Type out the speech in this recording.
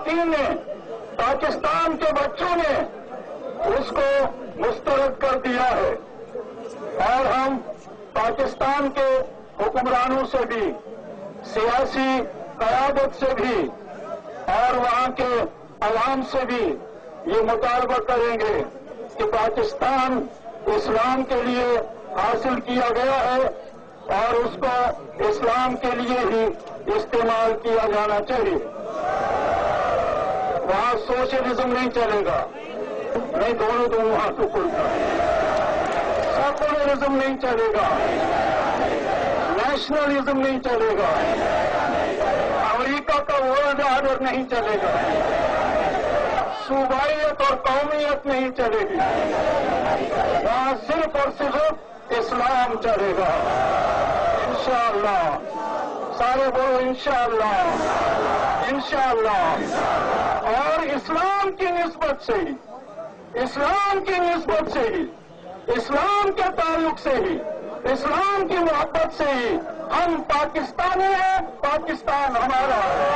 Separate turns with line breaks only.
خواتین نے، پاکستان کے بچوں نے اس کو مسترد کر دیا ہے، اور ہم پاکستان کے حکمرانوں سے بھی، سیاسی قیادت سے بھی اور وہاں کے عوام سے بھی یہ مطالبہ کریں گے کہ پاکستان اسلام کے لیے حاصل کیا گیا ہے اور اس کو اسلام کے لیے ہی استعمال کیا جانا چاہیے۔ وہاں سوشلزم نہیں چلے گا، میں دونوں ہاتھوں کھلتا سیکولرزم نہیں چلے گا، نیشنلزم نہیں چلے گا، امریکہ کا ورلڈ آرڈر نہیں چلے گا، صوبائیت اور قومیت نہیں چلے گی، وہاں صرف اور صرف اسلام چلے گا انشاءاللہ۔ سارے بولو انشاءاللہ، انشاءاللہ۔ اور اسلام کی نسبت سے ہی، اسلام کی نسبت سے ہی، اسلام کے تعلق سے ہی، اسلام کی محبت سے ہی ہم پاکستانی ہیں، پاکستان ہمارا ہے۔